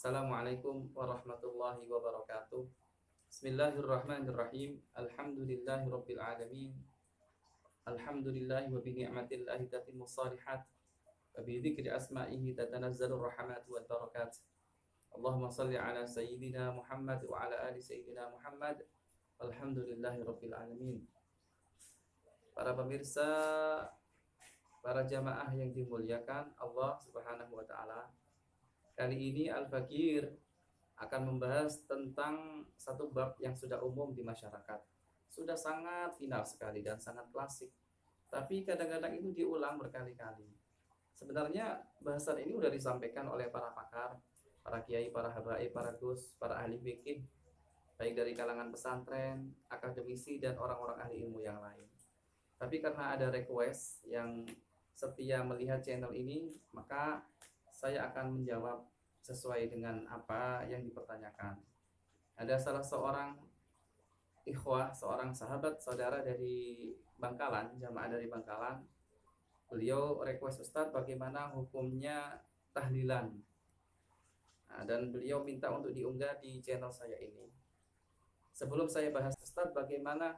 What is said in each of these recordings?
Assalamualaikum warahmatullahi wabarakatuh. Bismillahirrahmanirrahim. Alhamdulillahirabbil alamin. Alhamdulillahi wa bi ni'matillahi tatimmu shalihat. Wa bi dzikri asma'ihi tatanazzalur rahmat wal barakat. Allahumma shalli ala sayyidina Muhammad wa ala ali sayyidina Muhammad. Alhamdulillahirabbil alamin. Para pemirsa, para jamaah yang dimuliakan Allah Subhanahu wa taala. Kali ini Al-Fakir akan membahas tentang satu bab yang sudah umum di masyarakat. Sudah sangat final sekali dan sangat klasik. Tapi kadang-kadang itu diulang berkali-kali. Sebenarnya bahasan ini sudah disampaikan oleh para pakar, para kiai, para habaib, para gus, para ahli fikih, baik dari kalangan pesantren, akademisi, dan orang-orang ahli ilmu yang lain. Tapi karena ada request yang setia melihat channel ini, maka saya akan menjawab sesuai dengan apa yang dipertanyakan. Ada salah seorang ikhwah, seorang sahabat saudara dari Bangkalan, jamaah dari Bangkalan. Beliau request Ustadz bagaimana hukumnya tahlilan. Dan beliau minta untuk diunggah di channel saya ini. Sebelum saya bahas Ustadz bagaimana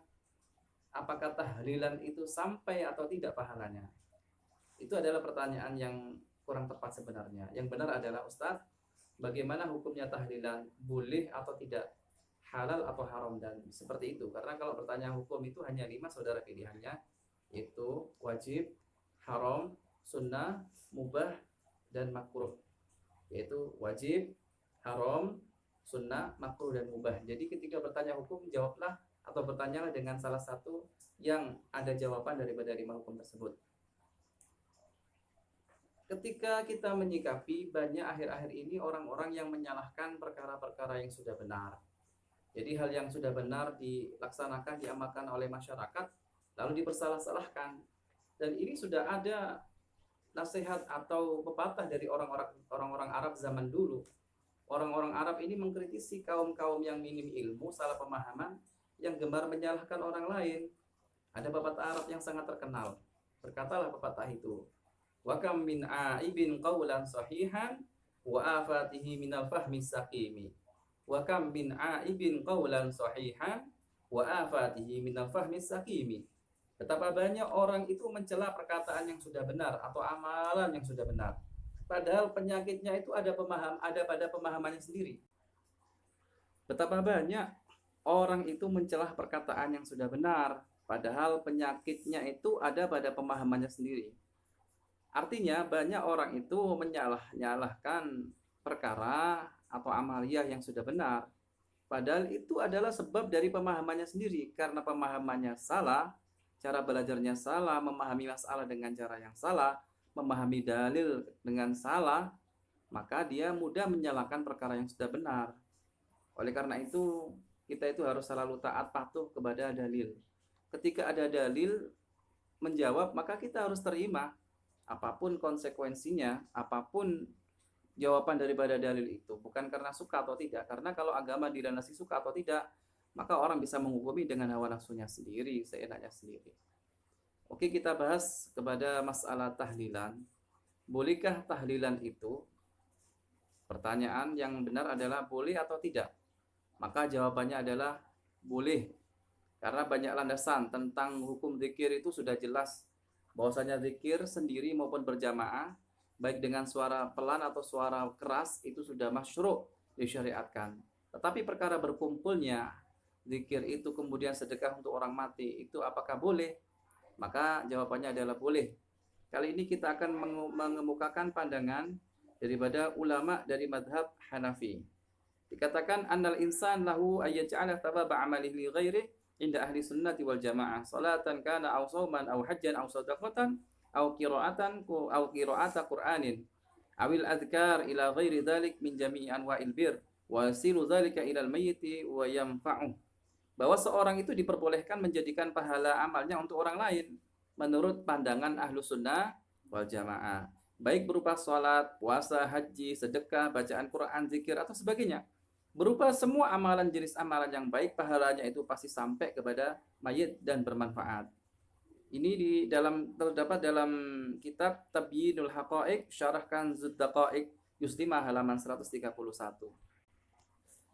apakah tahlilan itu sampai atau tidak pahalanya, itu adalah pertanyaan yang kurang tepat sebenarnya. Yang benar adalah Ustadz, bagaimana hukumnya tahlilan, boleh atau tidak, halal atau haram, dan seperti itu. Karena kalau pertanyaan hukum itu hanya 5 saudara pilihannya, yaitu wajib, haram, sunnah, mubah, dan makruh. Yaitu wajib, haram, sunnah, makruh, dan mubah. Jadi ketika bertanya hukum, jawablah atau bertanyalah dengan salah satu yang ada jawaban daripada 5 hukum tersebut. Ketika kita menyikapi banyak akhir-akhir ini orang-orang yang menyalahkan perkara-perkara yang sudah benar. Jadi hal yang sudah benar dilaksanakan, diamalkan oleh masyarakat, lalu dipersalah-salahkan. Dan ini sudah ada nasihat atau pepatah dari orang-orang Arab zaman dulu. Orang-orang Arab ini mengkritisi kaum-kaum yang minim ilmu, salah pemahaman, yang gemar menyalahkan orang lain. Ada pepatah Arab yang sangat terkenal. Berkatalah pepatah itu, wa kam min aibin qawlan sahihan wa afatihi minal fahmi saqimi. Wa kam min aibin qawlan sahihan wa afatihi minal fahmi saqimi. Betapa banyak orang itu mencela perkataan yang sudah benar atau amalan yang sudah benar. Padahal penyakitnya itu ada pada pemahamannya sendiri. Betapa banyak orang itu mencela perkataan yang sudah benar, padahal penyakitnya itu ada pada pemahamannya sendiri. Artinya banyak orang itu menyalahkan perkara atau amaliyah yang sudah benar. Padahal itu adalah sebab dari pemahamannya sendiri. Karena pemahamannya salah, cara belajarnya salah, memahami masalah dengan cara yang salah, memahami dalil dengan salah, maka dia mudah menyalahkan perkara yang sudah benar. Oleh karena itu, kita itu harus selalu taat patuh kepada dalil. Ketika ada dalil menjawab, maka kita harus terima. Apapun konsekuensinya, apapun jawaban daripada dalil itu, bukan karena suka atau tidak. Karena kalau agama dilandasi suka atau tidak, maka orang bisa menghukumi dengan hawa nafsunya sendiri, seenaknya sendiri. Oke, kita bahas kepada masalah tahlilan. Bolehkah tahlilan itu? Pertanyaan yang benar adalah boleh atau tidak. Maka jawabannya adalah boleh. Karena banyak landasan tentang hukum zikir itu sudah jelas. Bahwasanya zikir sendiri maupun berjamaah, baik dengan suara pelan atau suara keras, itu sudah masyru' disyariatkan. Tetapi perkara berkumpulnya zikir itu kemudian sedekah untuk orang mati, itu apakah boleh? Maka jawabannya adalah boleh. Kali ini kita akan mengemukakan pandangan daripada ulama dari madhab Hanafi. Dikatakan annal insan lahu ayyaj'ala thababa amalihi li ghairi inda ahli sunnati wal jamaah salatan kana aw sauman aw hajjan aw sadaqatan aw qira'ata Qur'anin awil adhkar ila ghairi dhalik min jami'i anwa'il bir wa yasilu dhalika ila al-mayyiti wa yanfa'uh. Bahwa seorang itu diperbolehkan menjadikan pahala amalnya untuk orang lain menurut pandangan ahlu sunnah wal jamaah, baik berupa sholat, puasa, haji, sedekah, bacaan Quran, zikir atau sebagainya. Berupa semua amalan, jenis amalan yang baik, pahalanya itu pasti sampai kepada mayit dan bermanfaat. Ini terdapat dalam kitab Tabyinul Haqa'iq Syarah Kanzud Daqa'iq juz 5 halaman 131.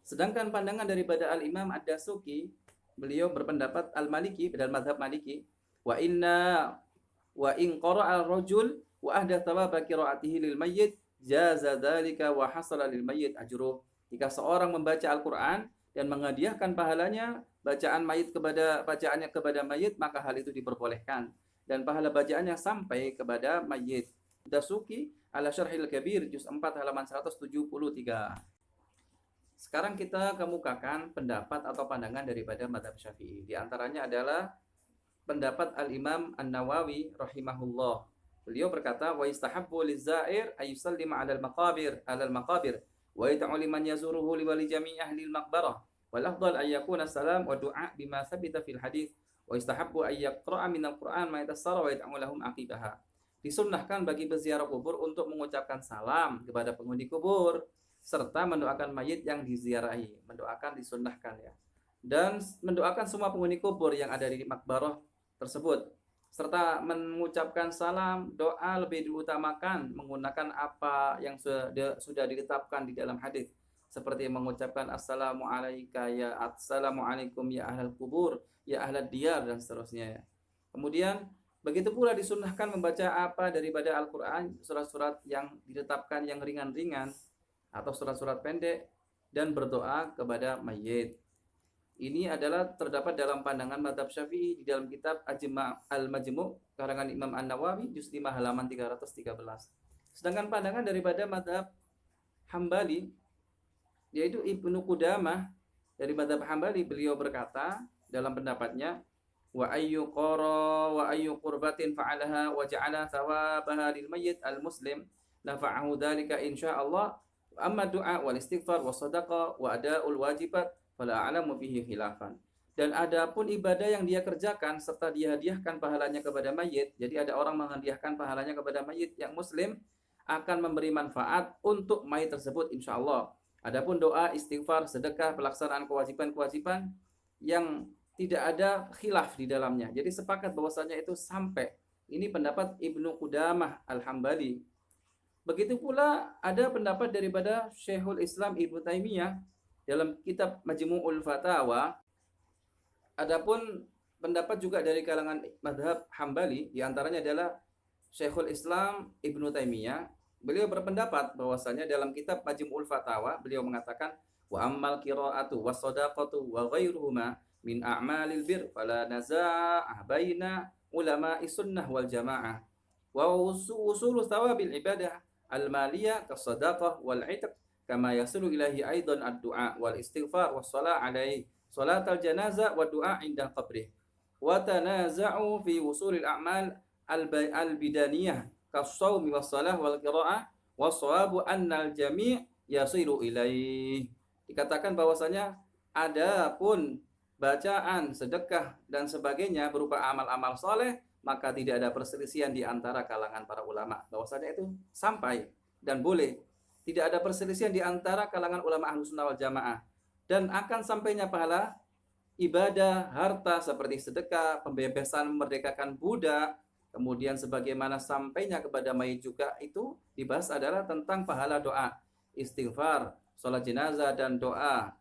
Sedangkan pandangan daripada Al-Imam Ad-Dasuki, beliau berpendapat Al-Maliki dan mazhab Maliki, wa in qara'a al-rajul wa ahdatha thawaba qira'atihi lil mayyit jaza dzalika wa hasala lil mayyit ajruh. Jika seorang membaca Al-Qur'an dan menghadiahkan pahalanya bacaannya kepada mayit, maka hal itu diperbolehkan dan pahala bacaannya sampai kepada mayit. Dasuki ala Syarhil Kabir juz 4 halaman 173. Sekarang kita kemukakan pendapat atau pandangan daripada mazhab Syafi'i. Di antaranya adalah pendapat Al-Imam An-Nawawi rahimahullah. Beliau berkata, wa istahabbu liz-za'ir ayusallima 'alal maqabir wa yad'u liman yazuruhu li wali jami' ahli al-maqbarah. Wal afdal ay yakuna salam wa du'a bima sabita fil hadits wa istahabbu ay yaqra'a min al-Qur'an ma yatassara wa yad'u lahum aqibaha. Disunnahkan bagi peziarah kubur untuk mengucapkan salam kepada penghuni kubur serta mendoakan mayit yang diziarahi. Mendoakan disunnahkan ya. Dan mendoakan semua penghuni kubur yang ada di makbarah tersebut serta mengucapkan salam, doa lebih diutamakan menggunakan apa yang sudah ditetapkan di dalam hadis, seperti mengucapkan assalamualaikum ya ahlal kubur, ya ahlad diyar, dan seterusnya. Kemudian begitu pula disunnahkan membaca apa daripada Al-Quran, surat-surat yang ditetapkan yang ringan-ringan atau surat-surat pendek, dan berdoa kepada mayit. Ini adalah terdapat dalam pandangan mazhab Syafi'i di dalam kitab Al-Majmu' karangan Imam An-Nawawi juz 5 halaman 313. Sedangkan pandangan daripada mazhab Hambali, yaitu Ibnu Qudamah dari mazhab Hambali, beliau berkata dalam pendapatnya, wa ayyu qurbatin fa'alaha wa ja'ala thawabaha lil mayyit al-muslim nafa'ahu dzalika insyaallah. Amma du'a wal istighfar was shadaqah wa ada'ul wajibat fala a'lamu fihi khilafan. Dan adapun ibadah yang dia kerjakan serta dia hadiahkan pahalanya kepada mayit, jadi ada orang menghadiahkan pahalanya kepada mayit yang muslim, akan memberi manfaat untuk mayit tersebut insyaallah. Adapun doa, istighfar, sedekah, pelaksanaan kewajiban-kewajiban yang tidak ada khilaf di dalamnya. Jadi sepakat bahwasanya itu sampai. Ini pendapat Ibnu Qudamah Al-Hambali. Begitu pula ada pendapat daripada Syekhul Islam Ibnu Taimiyah dalam kitab Majmu'ul Fatawa. Adapun pendapat juga dari kalangan mazhab Hambali, di antaranya adalah Syekhul Islam Ibnu Taimiyah. Beliau berpendapat bahwasanya dalam kitab Majmu'ul Fatawa beliau mengatakan, wa ammal qira'atu was shadaqatu wa ghairuhuma min a'malil bir fala naza'ah baina ulama'i sunnah wal jamaah wa usulu thawabil ibadah al-maliyah kas-shadaqah wal 'itq kama yasulu ilahi aidan ad-du'a wal istighfar was shalah alaihi salatal janazah wa du'a inda qabrih wa tanaza'u fi wusulil a'mal al-bidaniyah kas-shaumi was shalah wal qira'ah was shawabu annal jami' yasilu ilaih. Dikatakan bahwasanya adapun bacaan, sedekah dan sebagainya berupa amal-amal soleh, maka tidak ada perselisihan di antara kalangan para ulama bahwasanya itu sampai dan boleh. Tidak ada perselisihan di antara kalangan ulama Ahlus Sunnah wal Jamaah, dan akan sampainya pahala ibadah, harta seperti sedekah, pembebasan, memerdekakan budak, kemudian sebagaimana sampainya kepada mayit juga itu dibahas adalah tentang pahala doa, istighfar, sholat jenazah dan doa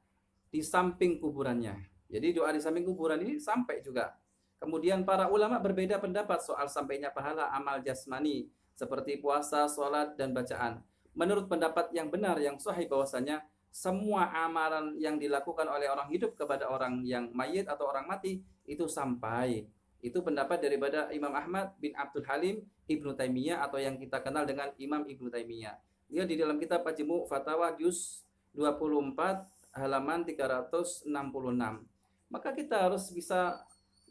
di samping kuburannya. Jadi doa di samping kuburan ini sampai juga. Kemudian para ulama berbeda pendapat soal sampainya pahala amal jasmani seperti puasa, sholat dan bacaan. Menurut pendapat yang benar yang sahih bahwasanya semua amalan yang dilakukan oleh orang hidup kepada orang yang mayit atau orang mati itu sampai. Itu pendapat daripada Imam Ahmad bin Abdul Halim Ibnu Taimiyah atau yang kita kenal dengan Imam Ibnu Taimiyah. Dia di dalam kitab Majmu' Fatawa juz 24 halaman 366. Maka kita harus bisa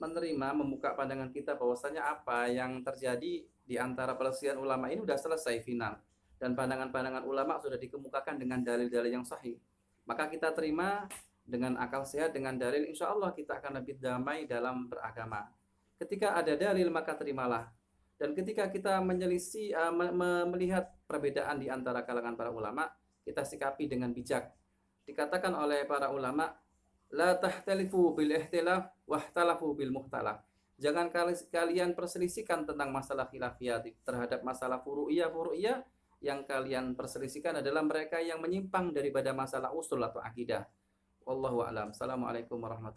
menerima, membuka pandangan kita bahwasanya apa yang terjadi di antara perselisihan ulama ini sudah selesai final. Dan pandangan-pandangan ulama sudah dikemukakan dengan dalil-dalil yang sahih. Maka kita terima dengan akal sehat, dengan dalil, insya Allah kita akan lebih damai dalam beragama. Ketika ada dalil maka terimalah. Dan ketika kita melihat perbedaan di antara kalangan para ulama, kita sikapi dengan bijak. Dikatakan oleh para ulama, la tahtalifu bil ihtilaf wahtalafu bil muhtalaf. Jangan kalian perselisihkan tentang masalah khilafiyah terhadap masalah furu'iyah yang kalian perselisihkan adalah mereka yang menyimpang daripada masalah usul atau akidah. Wallahu a'lam. Assalamualaikum warahmatullahi